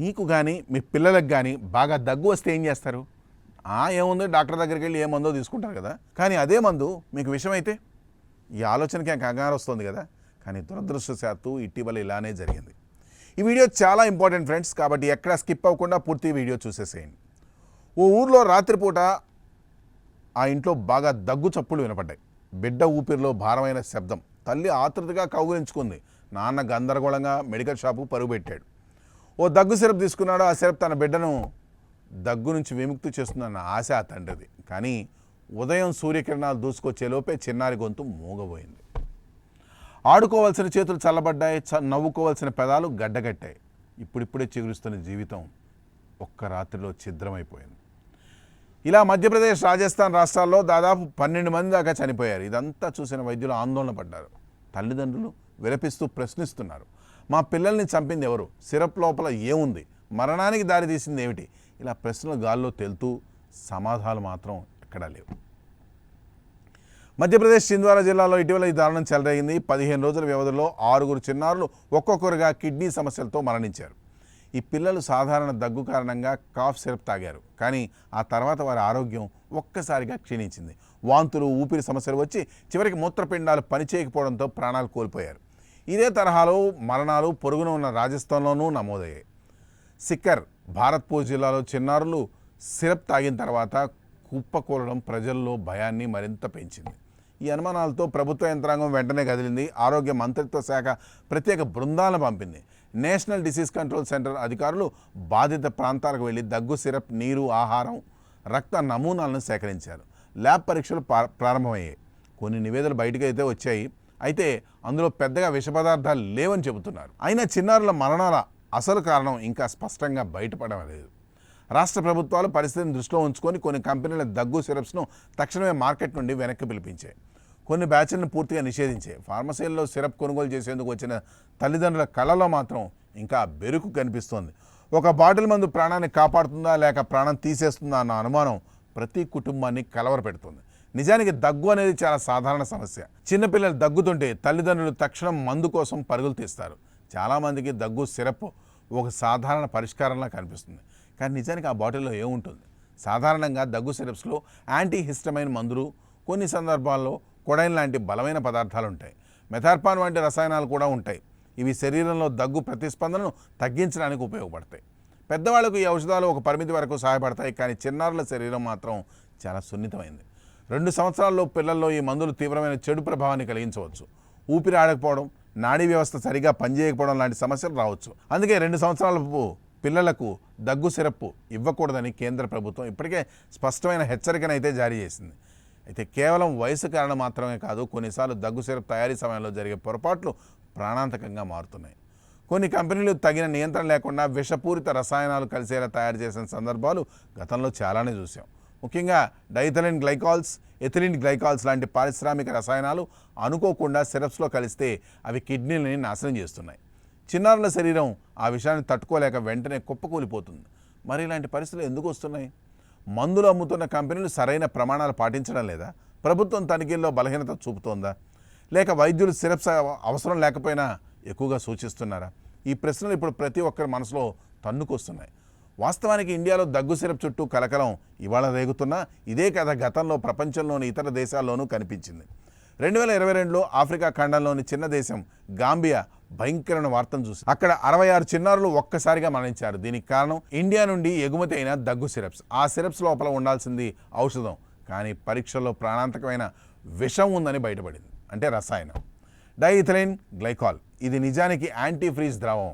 మీకు కానీ మీ పిల్లలకు కానీ బాగా దగ్గు వస్తే ఏం చేస్తారు? ఏముంది, డాక్టర్ దగ్గరికి వెళ్ళి ఏ మందో తీసుకుంటారు కదా. కానీ అదే మందు మీకు విషమైతే ఈ ఆలోచనకి కంగారు వస్తుంది కదా. కానీ దురదృష్టవశాత్తు ఇటీవల ఇలానే జరిగింది. ఈ వీడియో చాలా ఇంపార్టెంట్ ఫ్రెండ్స్, కాబట్టి ఎక్కడ స్కిప్ అవ్వకుండా పూర్తి వీడియో చూసేసేయండి. ఓ ఊర్లో రాత్రిపూట ఆ ఇంట్లో బాగా దగ్గు చప్పులు వినపడ్డాయి. బిడ్డ ఊపిరిలో భారమైన శబ్దం. తల్లి ఆతృతగా కౌగిలించుకుంది. నాన్న గందరగోళంగా మెడికల్ షాపు పరుగు పెట్టాడు. ఓ దగ్గు సిరప్ తీసుకున్నాడు. ఆ సిరప్ తన బిడ్డను దగ్గు నుంచి విముక్తి చేస్తుందన్న ఆశ ఆ తండ్రిది. కానీ ఉదయం సూర్యకిరణాలు దూసుకొచ్చేలోపే చిన్నారి గొంతు మూగబోయింది. ఆడుకోవాల్సిన చేతులు చల్లబడ్డాయి, నవ్వుకోవాల్సిన పెదాలు గడ్డగట్టాయి. ఇప్పుడిప్పుడే చిగురుస్తున్న జీవితం ఒక్క రాత్రిలో ఛిద్రమైపోయింది. ఇలా మధ్యప్రదేశ్, రాజస్థాన్ రాష్ట్రాల్లో దాదాపు 12 మంది దాకా చనిపోయారు. ఇదంతా చూసిన వైద్యులు ఆందోళన పడ్డారు. తల్లిదండ్రులు విలపిస్తూ ప్రశ్నిస్తున్నారు, మా పిల్లల్ని చంపింది ఎవరు? సిరప్ లోపల ఏముంది? మరణానికి దారితీసింది ఏమిటి? ఇలా ప్రశ్నలు గాల్లో తేలుతూ సమాధానాలు మాత్రం ఎక్కడా లేవు. మధ్యప్రదేశ్ చింద్వారా జిల్లాలో ఇటీవల ఈ దారుణం చెలరేగింది. 15 రోజుల వ్యవధిలో 6 చిన్నారులు ఒక్కొక్కరుగా కిడ్నీ సమస్యలతో మరణించారు. ఈ పిల్లలు సాధారణ దగ్గు కారణంగా కాఫ్ సిరప్ తాగారు. కానీ ఆ తర్వాత వారి ఆరోగ్యం ఒక్కసారిగా క్షీణించింది. వాంతులు, ఊపిరి సమస్యలు వచ్చి చివరికి మూత్రపిండాలు పనిచేయకపోవడంతో ప్రాణాలు కోల్పోయారు. ఇదే తరహాలో మరణాలు పొరుగున ఉన్న రాజస్థాన్లోనూ నమోదయ్యాయి. సిక్కర్, భారత్పూర్ జిల్లాలో చిన్నారులు సిరప్ తాగిన తర్వాత కుప్పకూలడం ప్రజల్లో భయాన్ని మరింత పెంచింది. ఈ అనుమానాలతో ప్రభుత్వ యంత్రాంగం వెంటనే కదిలింది. ఆరోగ్య మంత్రిత్వ శాఖ ప్రత్యేక బృందాలను పంపింది. నేషనల్ డిసీజ్ కంట్రోల్ సెంటర్ అధికారులు బాధిత ప్రాంతాలకు వెళ్ళి దగ్గు సిరప్, నీరు, ఆహారం, రక్త నమూనాలను సేకరించారు. ల్యాబ్ పరీక్షలు ప్రారంభమయ్యాయి. కొన్ని నివేదికలు బయటకు అయితే వచ్చాయి. అయితే అందులో పెద్దగా విష పదార్థాలు లేవని చెబుతున్నారు. అయినా చిన్నారుల మరణాల అసలు కారణం ఇంకా స్పష్టంగా బయటపడలేదు. రాష్ట్ర ప్రభుత్వాలు పరిస్థితిని దృష్టిలో ఉంచుకొని కొన్ని కంపెనీల దగ్గు సిరప్స్ను తక్షణమే మార్కెట్ నుండి వెనక్కి పిలిపించాయి. కొన్ని బ్యాచ్లను పూర్తిగా నిషేధించాయి. ఫార్మసీల్లో సిరప్ కొనుగోలు చేసేందుకు వచ్చిన తల్లిదండ్రుల కళ్ళలో మాత్రం ఇంకా బెరుకు కనిపిస్తోంది. ఒక బాటిల్ మందు ప్రాణాన్ని కాపాడుతుందా లేక ప్రాణం తీసేస్తుందా అన్న అనుమానం ప్రతి కుటుంబాన్ని కలవరపెడుతుంది. నిజానికి దగ్గు అనేది చాలా సాధారణ సమస్య. చిన్నపిల్లలు దగ్గుతుంటే తల్లిదండ్రులు తక్షణం మందు కోసం పరుగులు తీస్తారు. చాలామందికి దగ్గు సిరప్ ఒక సాధారణ పరిష్కారంలా కనిపిస్తుంది. కానీ నిజానికి ఆ బాటిల్లో ఏముంటుంది? సాధారణంగా దగ్గు సిరప్స్లో యాంటీహిస్టమైన్ మందులు, కొన్ని సందర్భాల్లో కొడైన్ లాంటి బలమైన పదార్థాలు ఉంటాయి. మెథార్పాన్ వంటి రసాయనాలు కూడా ఉంటాయి. ఇవి శరీరంలో దగ్గు ప్రతిస్పందనను తగ్గించడానికి ఉపయోగపడతాయి. పెద్దవాళ్లకు ఈ ఔషధాలు ఒక పరిమితి వరకు సహాయపడతాయి. కానీ చిన్నారుల శరీరం మాత్రం చాలా సున్నితమైంది. 2 సంవత్సరాల్లో పిల్లల్లో ఈ మందులు తీవ్రమైన చెడు ప్రభావాన్ని కలిగించవచ్చు. ఊపిరి ఆడకపోవడం, నాడీ వ్యవస్థ సరిగా పనిచేయకపోవడం లాంటి సమస్యలు రావచ్చు. అందుకే 2 సంవత్సరాల పిల్లలకు దగ్గు సిరప్ ఇవ్వకూడదని కేంద్ర ప్రభుత్వం ఇప్పటికే స్పష్టమైన హెచ్చరికనైతే జారీ చేసింది. అయితే కేవలం వయసు కారణం మాత్రమే కాదు, కొన్నిసార్లు దగ్గు సిరప్ తయారీ సమయంలో జరిగే పొరపాట్లు ప్రాణాంతకంగా మారుతున్నాయి. కొన్ని కంపెనీలు తగిన నియంత్రణ లేకుండా విషపూరిత రసాయనాలు కలిసేలా తయారు చేసిన సందర్భాలు గతంలో చాలానే చూసాం. ముఖ్యంగా డైథిలిన్ గ్లైకాల్స్, ఎథిలిన్ గ్లైకాల్స్ లాంటి పారిశ్రామిక రసాయనాలు అనుకోకుండా సిరప్స్లో కలిస్తే అవి కిడ్నీలని నాశనం చేస్తున్నాయి. చిన్నారుల శరీరం ఆ విషయాన్ని తట్టుకోలేక వెంటనే కుప్పకూలిపోతుంది. మరి ఇలాంటి పరిస్థితులు ఎందుకు వస్తున్నాయి? మందులు అమ్ముతున్న కంపెనీలు సరైన ప్రమాణాలు పాటించడం లేదా? ప్రభుత్వం తనిఖీల్లో బలహీనత చూపుతోందా? లేక వైద్యులు సిరప్స్ అవసరం లేకపోయినా ఎక్కువగా సూచిస్తున్నారా? ఈ ప్రశ్నలు ఇప్పుడు ప్రతి ఒక్కరి మనసులో తన్నుకొస్తున్నాయి. వాస్తవానికి ఇండియాలో దగ్గు సిరప్ చుట్టూ కలకలం ఇవాళ రేగుతున్నా ఇదే కథ గతంలో ప్రపంచంలోని ఇతర దేశాల్లోనూ కనిపించింది. 2022లో ఆఫ్రికా ఖండంలోని చిన్న దేశం గాంబియా భయంకరమైన వార్తను చూసి అక్కడ 66 చిన్నారులు ఒక్కసారిగా మరణించారు. దీనికి కారణం ఇండియా నుండి ఎగుమతి అయిన దగ్గు సిరప్స్. ఆ సిరప్స్ లోపల ఉండాల్సింది ఔషధం, కానీ పరీక్షల్లో ప్రాణాంతకమైన విషం ఉందని బయటపడింది. అంటే రసాయనం డైథిలిన్ గ్లైకాల్. ఇది నిజానికి యాంటీఫ్రీజ్ ద్రవం,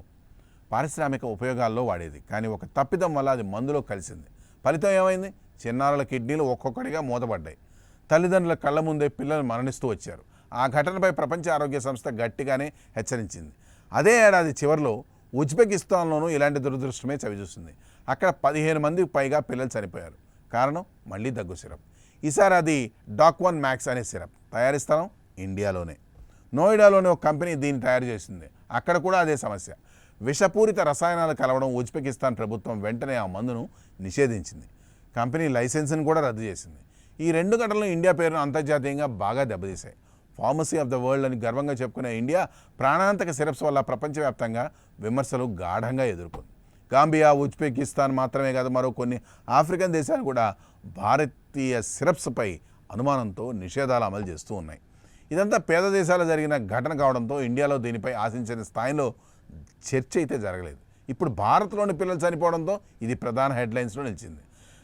పారిశ్రామిక ఉపయోగాల్లో వాడేది. కానీ ఒక తప్పిదం వల్ల అది మందులో కలిసింది. ఫలితం ఏమైంది? చిన్నారుల కిడ్నీలు ఒక్కొక్కటిగా మూతపడ్డాయి. తల్లిదండ్రుల కళ్ళ ముందే పిల్లలు మరణిస్తూ వచ్చారు. ఆ ఘటనపై ప్రపంచ ఆరోగ్య సంస్థ గట్టిగానే హెచ్చరించింది. అదే ఏడాది చివరిలో ఉజ్బెకిస్తాన్లోనూ ఇలాంటి దురదృష్టమే చవిచూస్తుంది. అక్కడ 15 మందికి పైగా పిల్లలు చనిపోయారు. కారణం మళ్ళీ దగ్గు సిరప్. ఈసారి అది డాక్1 మ్యాక్స్ అనే సిరప్. తయారీ స్థలం ఇండియాలోనే. నోయిడాలోని ఒక కంపెనీ దీన్ని తయారు చేసింది. అక్కడ కూడా అదే సమస్య. విషపూరిత రసాయనాలు కలవడం ఉజ్బెకిస్తాన్ ప్రభుత్వం వెంటనే ఆ మందును నిషేధించింది. కంపెనీ లైసెన్స్ని కూడా రద్దు చేసింది. ఈ 2 ఘటనలు ఇండియా పేరును అంతర్జాతీయంగా బాగా దెబ్బతీశాయి. ఫార్మసీ ఆఫ్ ద వరల్డ్ అని గర్వంగా చెప్పుకునే ఇండియా ప్రాణాంతక సిరప్స్ వల్ల ప్రపంచవ్యాప్తంగా విమర్శలు గాఢంగా ఎదుర్కొంది. గాంబియా, ఉజ్బెకిస్తాన్ మాత్రమే కాదు మరో కొన్ని ఆఫ్రికన్ దేశాలు కూడా భారతీయ సిరప్స్పై అనుమానంతో నిషేధాలు అమలు చేస్తూ ఉన్నాయి. ఇదంతా పేద దేశాల్లో జరిగిన ఘటన కావడంతో ఇండియాలో దీనిపై ఆశించిన స్థాయిలో చర్చ అయితే జరగలేదు. ఇప్పుడు భారత్లోని పిల్లలు చనిపోవడంతో ఇది ప్రధాన హెడ్లైన్స్లో నిలిచింది.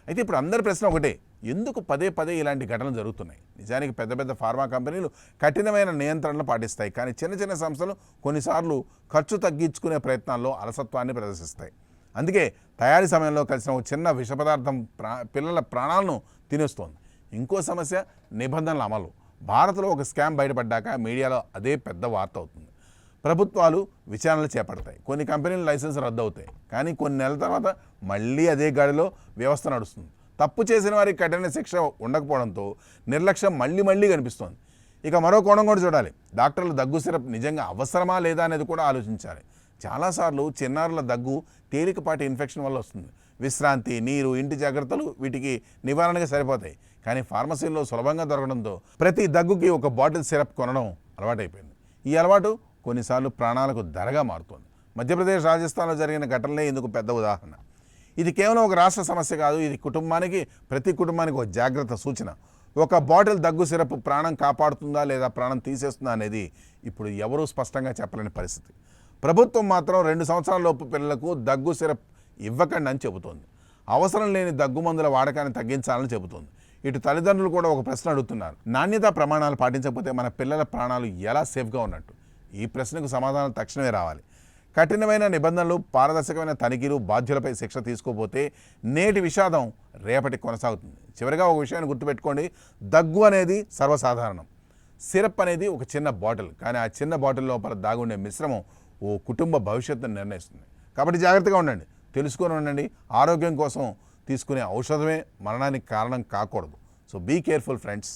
అయితే ఇప్పుడు అందరి ప్రశ్న ఒకటే, ఎందుకు పదే పదే ఇలాంటి ఘటనలు జరుగుతున్నాయి? నిజానికి పెద్ద పెద్ద ఫార్మా కంపెనీలు కఠినమైన నియంత్రణలు పాటిస్తాయి, కానీ చిన్న చిన్న సంస్థలు కొన్నిసార్లు ఖర్చు తగ్గించుకునే ప్రయత్నాల్లో అలసత్వాన్ని ప్రదర్శిస్తాయి. అందుకే తయారీ సమయంలో కలిసిన ఒక చిన్న విష పదార్థం పిల్లల ప్రాణాలను తినేస్తోంది. ఇంకో సమస్య నిబంధనల అమలు. భారత్లో ఒక స్కామ్ బయటపడ్డాక మీడియాలో అదే పెద్ద వార్త అవుతుంది. ప్రభుత్వాలు విచారణలు చేపడతాయి, కొన్ని కంపెనీల లైసెన్స్ రద్దు అవుతాయి, కానీ కొన్ని నెలల తర్వాత మళ్ళీ అదే గాడిలో వ్యవస్థ నడుస్తుంది. తప్పు చేసిన వారికి కఠిన శిక్ష ఉండకపోవడంతో నిర్లక్ష్యం మళ్ళీ కనిపిస్తోంది. ఇక మరో కోణం కూడా చూడాలి. డాక్టర్లు దగ్గు సిరప్ నిజంగా అవసరమా లేదా అనేది కూడా ఆలోచించాలి. చాలాసార్లు చిన్నారుల దగ్గు తేలికపాటి ఇన్ఫెక్షన్ వల్ల వస్తుంది. విశ్రాంతి, నీరు, ఇంటి జాగ్రత్తలు వీటికి నివారణగా సరిపోతాయి. కానీ ఫార్మసీల్లో సులభంగా దొరకడంతో ప్రతి దగ్గుకి ఒక బాటిల్ సిరప్ కొనడం అలవాటైపోయింది. ఈ అలవాటు కొన్నిసార్లు ప్రాణాలకు ధరగా మారుతోంది. మధ్యప్రదేశ్, రాజస్థాన్లో జరిగిన ఘటనలే ఇందుకు పెద్ద ఉదాహరణ. ఇది కేవలం ఒక రాష్ట్ర సమస్య కాదు, ఇది ప్రతి కుటుంబానికి ఒక జాగ్రత్త సూచన. ఒక బాటిల్ దగ్గు సిరప్ ప్రాణం కాపాడుతుందా లేదా ప్రాణం తీసేస్తుందా అనేది ఇప్పుడు ఎవరూ స్పష్టంగా చెప్పలేని పరిస్థితి. ప్రభుత్వం మాత్రం 2 సంవత్సరాల లోపు పిల్లలకు దగ్గు సిరప్ ఇవ్వకండి అని చెబుతోంది. అవసరం లేని దగ్గు మందుల వాడకాన్ని తగ్గించాలని చెబుతోంది. ఇటు తల్లిదండ్రులు కూడా ఒక ప్రశ్న అడుగుతున్నారు, నాణ్యతా ప్రమాణాలు పాటించకపోతే మన పిల్లల ప్రాణాలు ఎలా సేఫ్గా ఉన్నట్టు? ఈ ప్రశ్నకు సమాధానం తక్షణమే రావాలి. కఠినమైన నిబంధనలు, పారదర్శకమైన తనిఖీలు, బాధ్యులపై శిక్ష తీసుకోపోతే నేటి విషాదం రేపటి కొనసాగుతుంది. చివరిగా ఒక విషయాన్ని గుర్తుపెట్టుకోండి, దగ్గు అనేది సర్వసాధారణం. సిరప్ అనేది ఒక చిన్న బాటిల్, కానీ ఆ చిన్న బాటిల్ లోపల దాగుండే మిశ్రమం ఓ కుటుంబ భవిష్యత్తును నిర్ణయిస్తుంది. కాబట్టి జాగ్రత్తగా ఉండండి, తెలుసుకొని ఉండండి. ఆరోగ్యం కోసం తీసుకునే ఔషధమే మరణానికి కారణం కాకూడదు. So be careful friends.